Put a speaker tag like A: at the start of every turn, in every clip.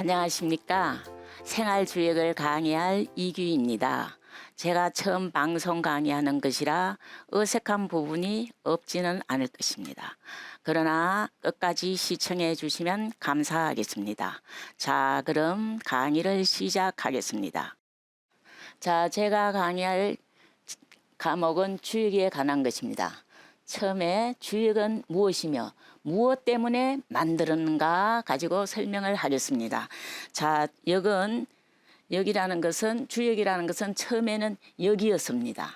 A: 안녕하십니까. 생활주역을 강의할 이규입니다. 제가 처음 방송 강의하는 것이라 어색한 부분이 없지는 않을 것입니다. 그러나 끝까지 시청해 주시면 감사하겠습니다. 자, 그럼 강의를 시작하겠습니다. 자, 제가 강의할 과목은 주역에 관한 것입니다. 처음에 주역은 무엇이며 무엇 때문에 만들었는가 가지고 설명을 하겠습니다. 자, 역이라는 것은 주역이라는 것은 처음에는 역이었습니다.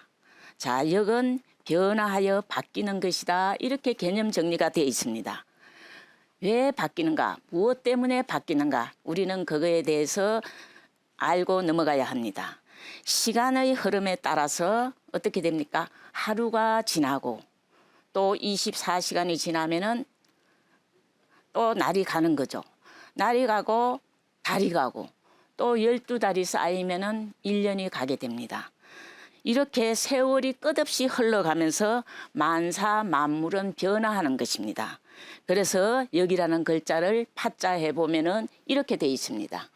A: 자, 역은 변화하여 바뀌는 것이다. 이렇게 개념 정리가 되어 있습니다. 왜 바뀌는가? 무엇 때문에 바뀌는가? 우리는 그거에 대해서 알고 넘어가야 합니다. 시간의 흐름에 따라서 어떻게 됩니까? 하루가 지나고 또 24시간이 지나면은 또 날이 가는 거죠. 날이 가고 달이 가고 또 12달이 쌓이면은 1년이 가게 됩니다. 이렇게 세월이 끝없이 흘러가면서 만사 만물은 변화하는 것입니다. 그래서 여기라는 글자를 파자해 보면은 이렇게 되어 있습니다.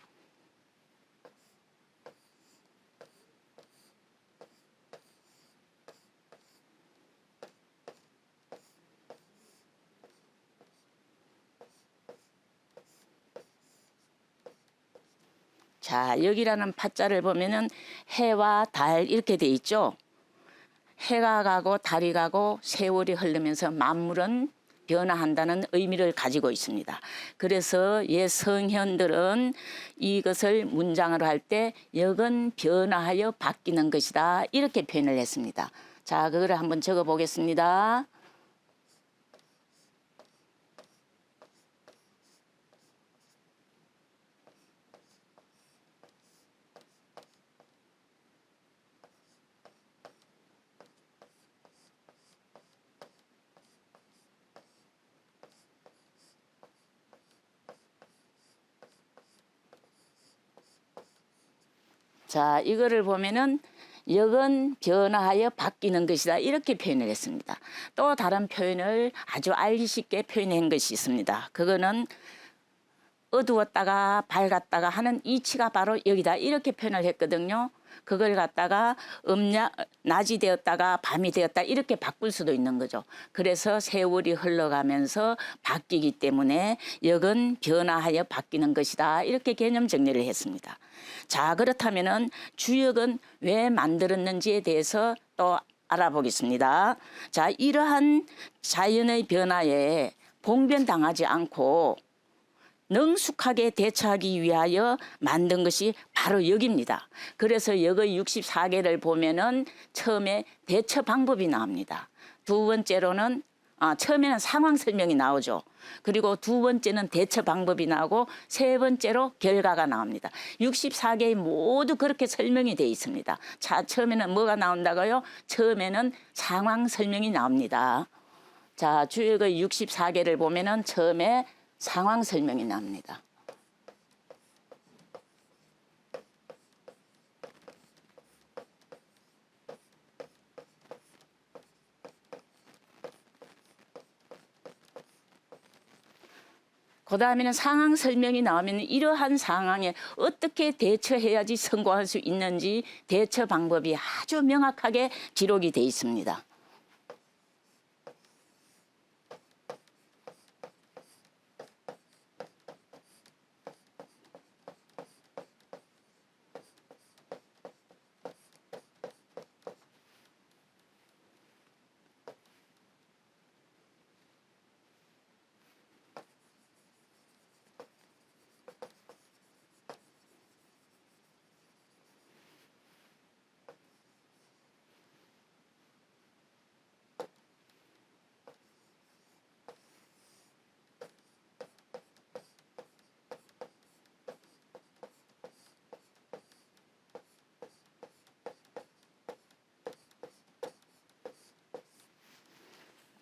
A: 자, 여기라는 파자를 보면은 해와 달 이렇게 돼 있죠. 해가 가고 달이 가고 세월이 흐르면서 만물은 변화한다는 의미를 가지고 있습니다. 그래서 옛 성현들은 이것을 문장으로 할 때 역은 변화하여 바뀌는 것이다 이렇게 표현을 했습니다. 자, 그거를 한번 적어 보겠습니다. 자, 이거를 보면은 역은 변화하여 바뀌는 것이다 이렇게 표현을 했습니다. 또 다른 표현을 아주 알기 쉽게 표현한 것이 있습니다. 그거는 어두웠다가 밝았다가 하는 이치가 바로 여기다 이렇게 표현을 했거든요. 그걸 갖다가 낮이 되었다가 밤이 되었다 이렇게 바꿀 수도 있는 거죠. 그래서 세월이 흘러가면서 바뀌기 때문에 역은 변화하여 바뀌는 것이다 이렇게 개념 정리를 했습니다. 자, 그렇다면은 주역은 왜 만들었는지에 대해서 또 알아보겠습니다. 자, 이러한 자연의 변화에 봉변당하지 않고 능숙하게 대처하기 위하여 만든 것이 바로 역입니다. 그래서 역의 64개를 보면은 처음에 대처 방법이 나옵니다. 두 번째로는 처음에는 상황 설명이 나오죠. 그리고 두 번째는 대처 방법이 나오고 세 번째로 결과가 나옵니다. 64개의 모두 그렇게 설명이 되어 있습니다. 자, 처음에는 뭐가 나온다고요? 처음에는 상황 설명이 나옵니다. 자, 주역의 64개를 보면은 처음에 상황 설명이 납니다. 그 다음에는 상황 설명이 나오면 이러한 상황에 어떻게 대처해야지 성공할 수 있는지 대처 방법이 아주 명확하게 기록이 되어 있습니다.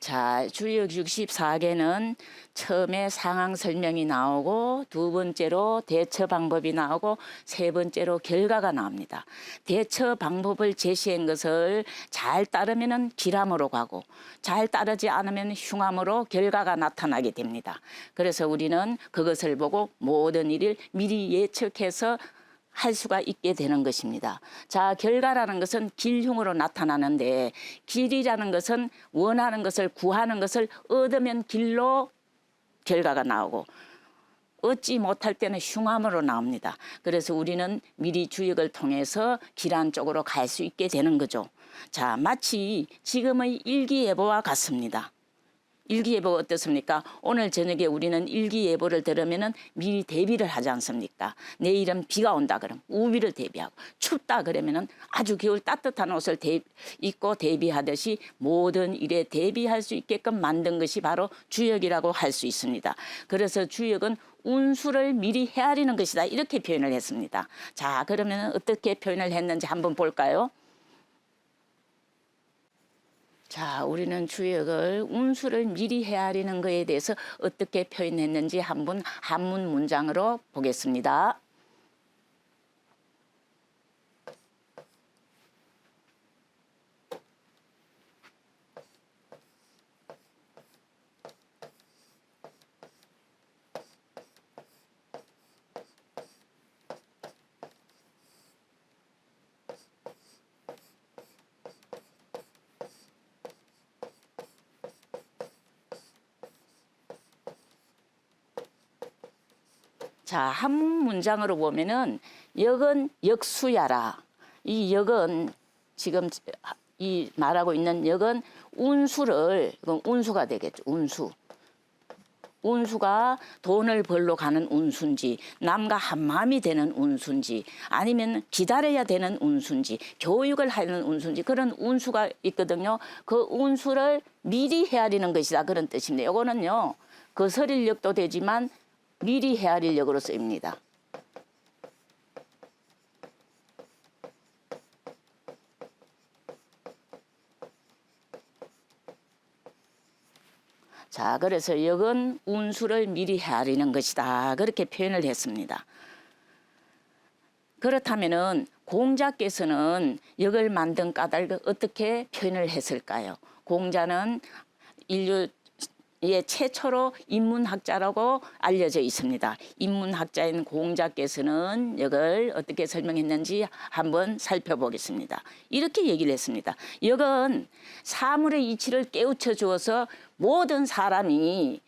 A: 자, 주역 64개는 처음에 상황 설명이 나오고 두 번째로 대처 방법이 나오고 세 번째로 결과가 나옵니다. 대처 방법을 제시한 것을 잘 따르면은 기람으로 가고 잘 따르지 않으면 흉함으로 결과가 나타나게 됩니다. 그래서 우리는 그것을 보고 모든 일을 미리 예측해서 할 수가 있게 되는 것입니다. 자, 결과라는 것은 길흉으로 나타나는데 길이라는 것은 원하는 것을 구하는 것을 얻으면 길로 결과가 나오고 얻지 못할 때는 흉함으로 나옵니다. 그래서 우리는 미리 주역을 통해서 길한 쪽으로 갈 수 있게 되는 거죠. 자, 마치 지금의 일기예보와 같습니다. 일기예보가 어떻습니까? 오늘 저녁에 우리는 일기예보를 들으면 미리 대비를 하지 않습니까? 내일은 비가 온다 그러면 우비를 대비하고 춥다 그러면 아주 겨울 따뜻한 옷을 입고 대비하듯이 모든 일에 대비할 수 있게끔 만든 것이 바로 주역이라고 할 수 있습니다. 그래서 주역은 운수를 미리 헤아리는 것이다 이렇게 표현을 했습니다. 자, 그러면 어떻게 표현을 했는지 한번 볼까요? 자, 우리는 주역을 운수를 미리 헤아리는 것에 대해서 어떻게 표현했는지 한번 한문 문장으로 보겠습니다. 자, 한문 문장으로 보면은 역은 역수야라. 이 역은 지금 이 말하고 있는 역은 운수를 운수가 되겠죠. 운수. 운수가 돈을 벌러 가는 운수인지 남과 한마음이 되는 운수인지 아니면 기다려야 되는 운수인지 교육을 하는 운수인지 그런 운수가 있거든요. 그 운수를 미리 헤아리는 것이다 그런 뜻입니다. 이거는요. 거스릴 역도 되지만 미리 헤아릴 역으로 쓰입니다. 자, 그래서 역은 운수를 미리 헤아리는 것이다. 그렇게 표현을 했습니다. 그렇다면은 공자께서는 역을 만든 까닭을 어떻게 표현을 했을까요? 공자는 인류의 최초로 인문학자라고 알려져 있습니다. 인문학자인 공자께서는 역을 어떻게 설명했는지 한번 살펴보겠습니다. 이렇게 얘기를 했습니다. 역은 사물의 이치를 깨우쳐 주어서 모든 사람이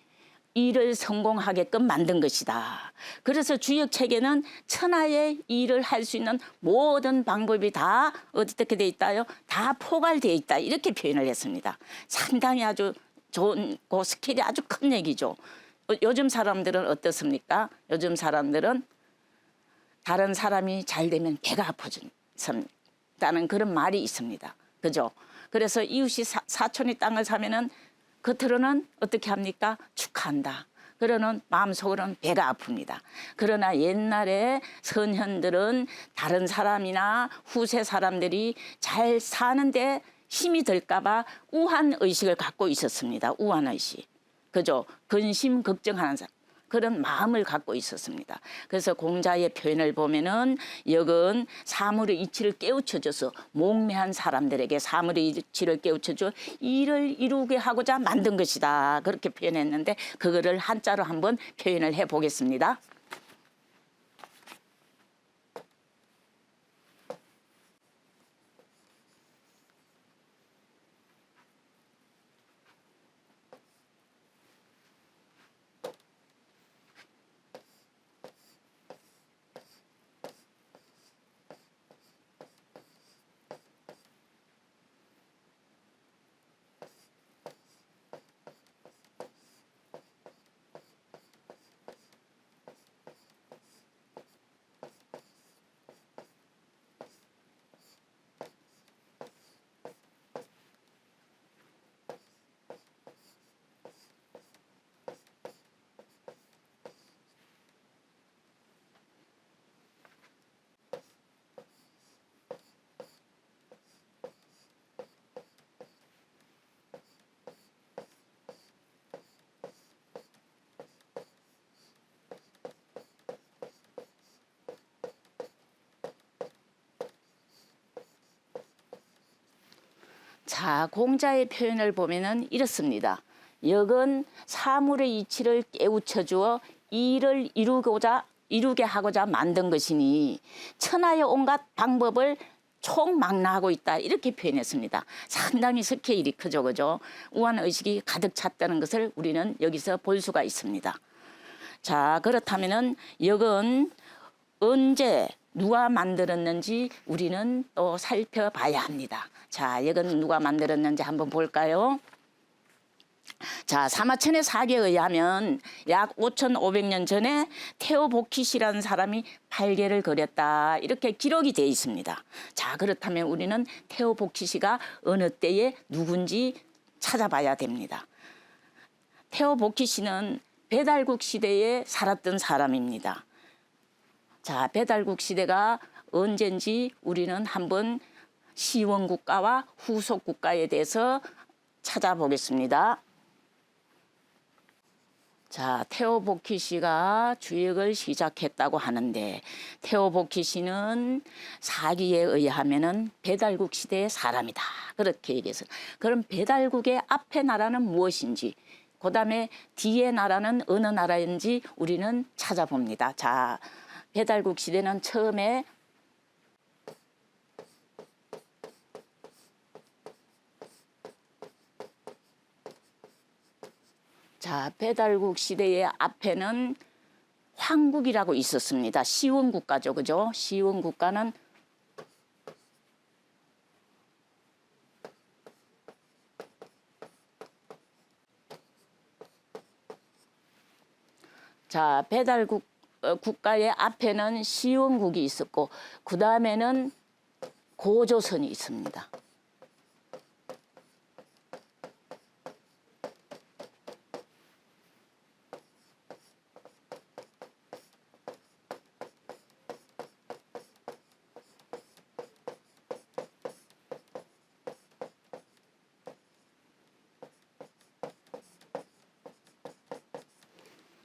A: 일을 성공하게끔 만든 것이다. 그래서 주역책에는 천하의 일을 할 수 있는 모든 방법이 다 어떻게 돼 있다요? 다 포괄되어 있다. 이렇게 표현을 했습니다. 상당히 아주 좋은 그 스킬이 아주 큰 얘기죠. 요즘 사람들은 어떻습니까? 요즘 사람들은 다른 사람이 잘 되면 배가 아프다는 그런 말이 있습니다. 그죠? 그래서 이웃이 사촌이 땅을 사면은 겉으로는 어떻게 합니까? 축하한다. 그러는 마음속으로는 배가 아픕니다. 그러나 옛날에 선현들은 다른 사람이나 후세 사람들이 잘 사는데 힘이 들까봐 우한 의식을 갖고 있었습니다. 우한 의식. 그죠? 근심 걱정하는 사람. 그런 마음을 갖고 있었습니다. 그래서 공자의 표현을 보면은 역은 사물의 이치를 깨우쳐줘서 목매한 사람들에게 사물의 이치를 깨우쳐줘 일을 이루게 하고자 만든 것이다. 그렇게 표현했는데 그거를 한자로 한번 표현을 해보겠습니다. 자, 공자의 표현을 보면은 이렇습니다. 역은 사물의 이치를 깨우쳐 주어 일을 이루게 하고자 만든 것이니 천하의 온갖 방법을 총망라하고 있다. 이렇게 표현했습니다. 상당히 스케일이 크죠, 그죠? 우한 의식이 가득 찼다는 것을 우리는 여기서 볼 수가 있습니다. 자, 그렇다면은 역은 언제 누가 만들었는지 우리는 또 살펴봐야 합니다. 자, 역은 누가 만들었는지 한번 볼까요? 자, 사마천의 사기에 의하면 약 5,500년 전에 테오보키시라는 사람이 발개를 그렸다. 이렇게 기록이 되어 있습니다. 자, 그렇다면 우리는 테오보키시가 어느 때에 누군지 찾아봐야 됩니다. 테오보키시는 배달국 시대에 살았던 사람입니다. 자, 배달국 시대가 언젠지 우리는 한번 시원국가와 후속국가에 대해서 찾아보겠습니다. 자, 테오보키시가 주역을 시작했다고 하는데 테오보키시는 사기에 의하면은 배달국 시대의 사람이다. 그렇게 얘기해서 그럼 배달국의 앞에 나라는 무엇인지 그 다음에 뒤에 나라는 어느 나라인지 우리는 찾아봅니다. 자, 배달국 시대는 처음에 자, 배달국 시대의 앞에는 황국이라고 있었습니다. 시원국가죠, 그죠? 시원국가는 자, 배달국 국가의 앞에는 시원국이 있었고 그 다음에는 고조선이 있습니다.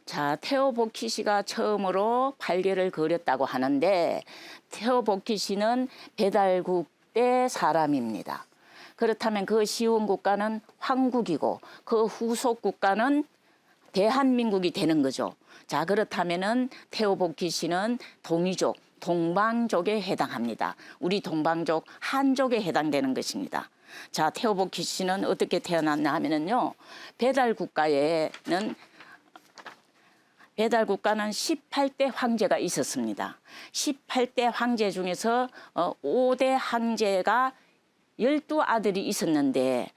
A: 자, 테오보키시가 처음으로 발개를 그렸다고 하는데 테오보키시는 배달국 때 사람입니다. 그렇다면 그 시원국가는 황국이고 그 후속 국가는 대한민국이 되는 거죠. 자, 그렇다면은 테오보키시는 동이족, 동방족에 해당합니다. 우리 동방족, 한족에 해당되는 것입니다. 자, 테오보키시는 어떻게 태어났나 하면은요, 배달국가는 18대 황제가 있었습니다. 18대 황제 중에서 5대 황제가 12아들이 있었는데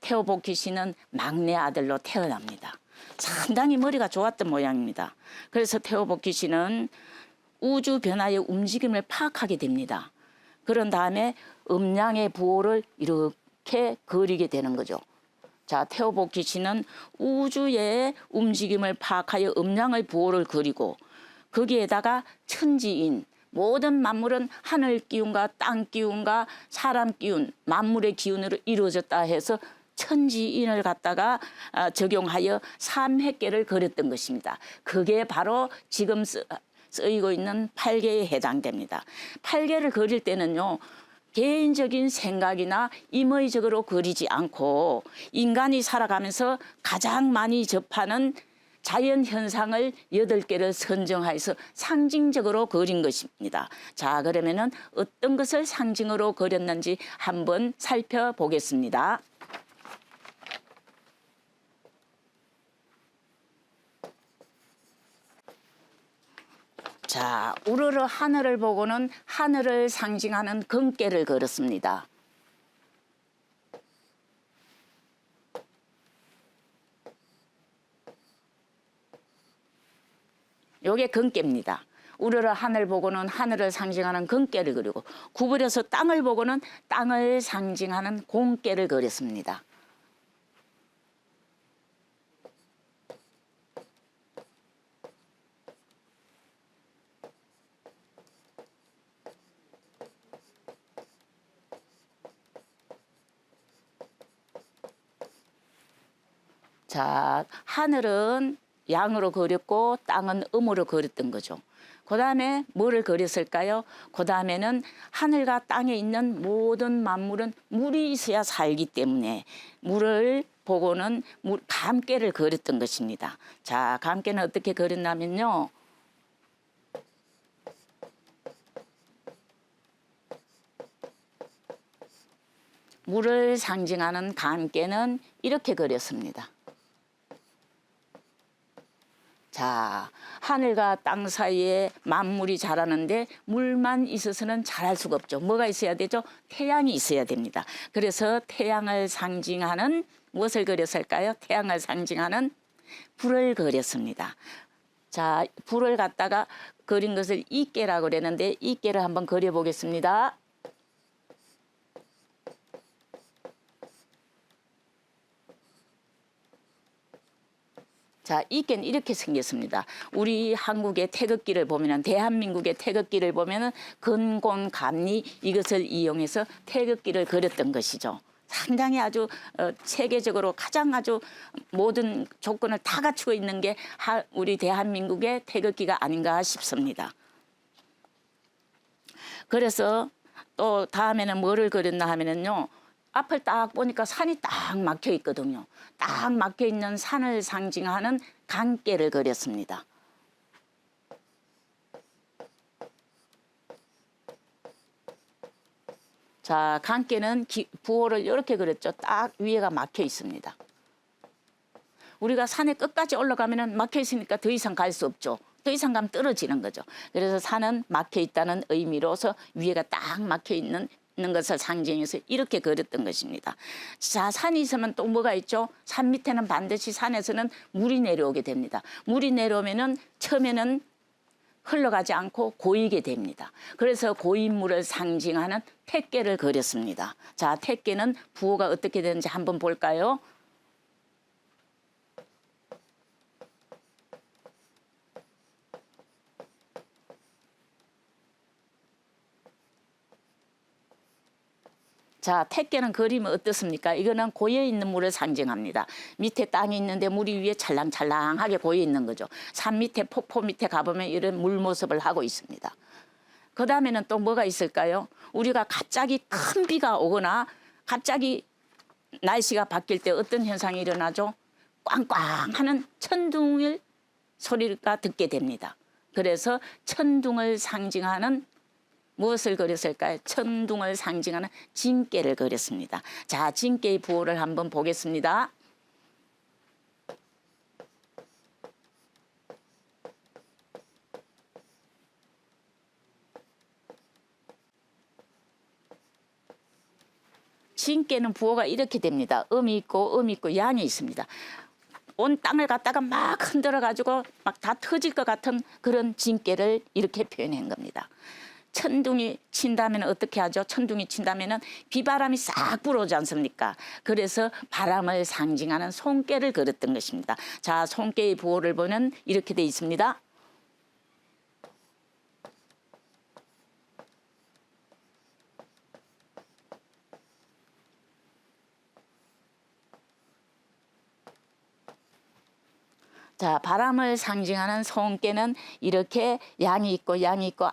A: 테오보키시는 막내 아들로 태어납니다. 상당히 머리가 좋았던 모양입니다. 그래서 테오보키시는 우주 변화의 움직임을 파악하게 됩니다. 그런 다음에 음양의 부호를 이렇게 그리게 되는 거죠. 자, 테오보키시는 우주의 움직임을 파악하여 음양의 부호를 그리고 거기에다가 천지인 모든 만물은 하늘 기운과 땅 기운과 사람 기운, 만물의 기운으로 이루어졌다 해서 천지인을 갖다가 적용하여 삼획계를 그렸던 것입니다. 그게 바로 지금 쓰이고 있는 팔계에 해당됩니다. 팔계를 그릴 때는요, 개인적인 생각이나 임의적으로 그리지 않고 인간이 살아가면서 가장 많이 접하는 자연 현상을 8개를 선정해서 상징적으로 그린 것입니다. 자, 그러면은 어떤 것을 상징으로 그렸는지 한번 살펴보겠습니다. 자, 우러러 하늘을 보고는 하늘을 상징하는 금괴를 그렸습니다. 요게 금괴입니다. 우러러 하늘 보고는 하늘을 상징하는 금괴를 그리고 구부려서 땅을 보고는 땅을 상징하는 공괴를 그렸습니다. 자, 하늘은 양으로 그렸고 땅은 음으로 그렸던 거죠. 그 다음에 뭐를 그렸을까요? 그 다음에는 하늘과 땅에 있는 모든 만물은 물이 있어야 살기 때문에 물을 보고는 감개를 그렸던 것입니다. 자, 감개는 어떻게 그렸냐면요. 물을 상징하는 감개는 이렇게 그렸습니다. 자, 하늘과 땅 사이에 만물이 자라는데 물만 있어서는 자랄 수가 없죠. 뭐가 있어야 되죠? 태양이 있어야 됩니다. 그래서 태양을 상징하는 무엇을 그렸을까요? 태양을 상징하는 불을 그렸습니다. 자, 불을 갖다가 그린 것을 이깨라고 그랬는데 이깨를 한번 그려보겠습니다. 자, 이게는 이렇게 생겼습니다. 우리 한국의 태극기를 보면은, 대한민국의 태극기를 보면은 근곤 감리 이것을 이용해서 태극기를 그렸던 것이죠. 상당히 아주 세계적으로 가장 아주 모든 조건을 다 갖추고 있는 게 우리 대한민국의 태극기가 아닌가 싶습니다. 그래서 또 다음에는 뭐를 그렸나 하면은요. 앞을 딱 보니까 산이 딱 막혀 있거든요. 딱 막혀 있는 산을 상징하는 강깨를 그렸습니다. 자, 강깨는 부호를 이렇게 그렸죠. 딱 위에가 막혀 있습니다. 우리가 산의 끝까지 올라가면은 막혀 있으니까 더 이상 갈 수 없죠. 더 이상 가면 떨어지는 거죠. 그래서 산은 막혀 있다는 의미로서 위에가 딱 막혀 있는 것을 상징해서 이렇게 그렸던 것입니다. 자, 산이 있으면 또 뭐가 있죠? 산 밑에는 반드시 산에서는 물이 내려오게 됩니다. 물이 내려오면은 처음에는 흘러가지 않고 고이게 됩니다. 그래서 고인 물을 상징하는 택개를 그렸습니다. 자, 택개는 부호가 어떻게 되는지 한번 볼까요? 자, 택개는 그림은 어떻습니까? 이거는 고여있는 물을 상징합니다. 밑에 땅이 있는데 물이 위에 찰랑찰랑하게 고여있는 거죠. 산 밑에 폭포 밑에 가보면 이런 물 모습을 하고 있습니다. 그 다음에는 또 뭐가 있을까요? 우리가 갑자기 큰 비가 오거나 갑자기 날씨가 바뀔 때 어떤 현상이 일어나죠? 꽝꽝 하는 천둥을 소리가 듣게 됩니다. 그래서 천둥을 상징하는 무엇을 그렸을까요? 천둥을 상징하는 징깨를 그렸습니다. 자, 징깨의 부호를 한번 보겠습니다. 징깨는 부호가 이렇게 됩니다. 음이 있고 양이 있습니다. 온 땅을 갖다가 막 흔들어 가지고 막 다 터질 것 같은 그런 징깨를 이렇게 표현한 겁니다. 천둥이 친다면 어떻게 하죠? 천둥이 친다면 비바람이 싹 불어오지 않습니까? 그래서 바람을 상징하는 손깨를 그렸던 것입니다. 자, 손깨의 부호를 보면 이렇게 돼 있습니다. 자, 바람을 상징하는 손깨는 이렇게 양이 있고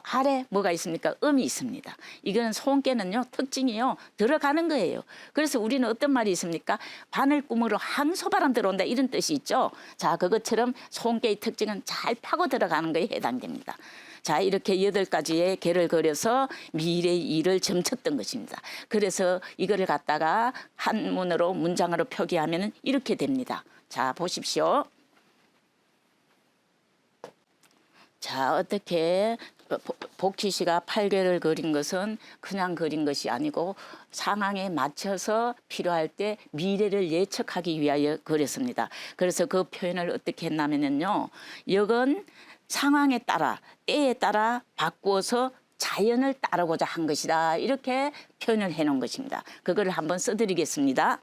A: 아래 뭐가 있습니까? 음이 있습니다. 이거는 손깨는요 특징이요 들어가는 거예요. 그래서 우리는 어떤 말이 있습니까? 바늘구멍으로 항소바람 들어온다 이런 뜻이 있죠. 자, 그것처럼 손깨의 특징은 잘 파고 들어가는 거에 해당됩니다. 자, 이렇게 8가지의 개를 그려서 미래의 일을 점쳤던 것입니다. 그래서 이거를 갖다가 한문으로 문장으로 표기하면 이렇게 됩니다. 자, 보십시오. 자, 어떻게 복희 씨가 8개를 그린 것은 그냥 그린 것이 아니고 상황에 맞춰서 필요할 때 미래를 예측하기 위하여 그렸습니다. 그래서 그 표현을 어떻게 했냐면요. 역은 상황에 따라 때에 따라 바꾸어서 자연을 따르고자 한 것이다. 이렇게 표현을 해 놓은 것입니다. 그거를 한번 써드리겠습니다.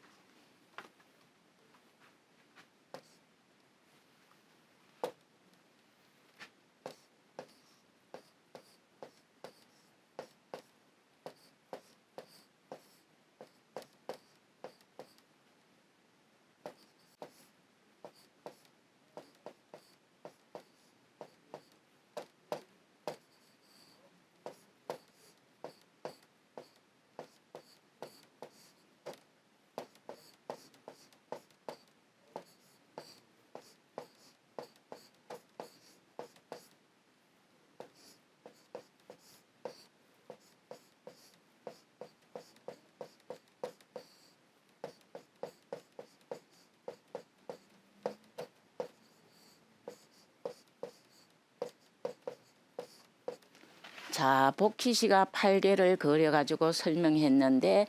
A: 자, 복희 씨가 팔괘를 그려가지고 설명했는데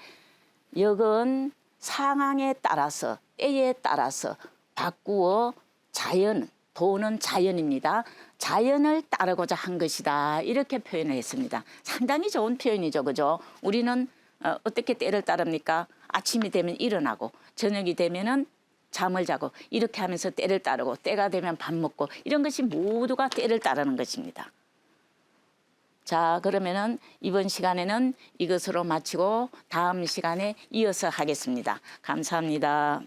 A: 역은 상황에 따라서 때에 따라서 바꾸어 자연, 도는 자연입니다. 자연을 따르고자 한 것이다. 이렇게 표현을 했습니다. 상당히 좋은 표현이죠. 그죠? 우리는 어떻게 때를 따릅니까? 아침이 되면 일어나고 저녁이 되면은 잠을 자고 이렇게 하면서 때를 따르고 때가 되면 밥 먹고 이런 것이 모두가 때를 따르는 것입니다. 자, 그러면은 이번 시간에는 이것으로 마치고 다음 시간에 이어서 하겠습니다. 감사합니다.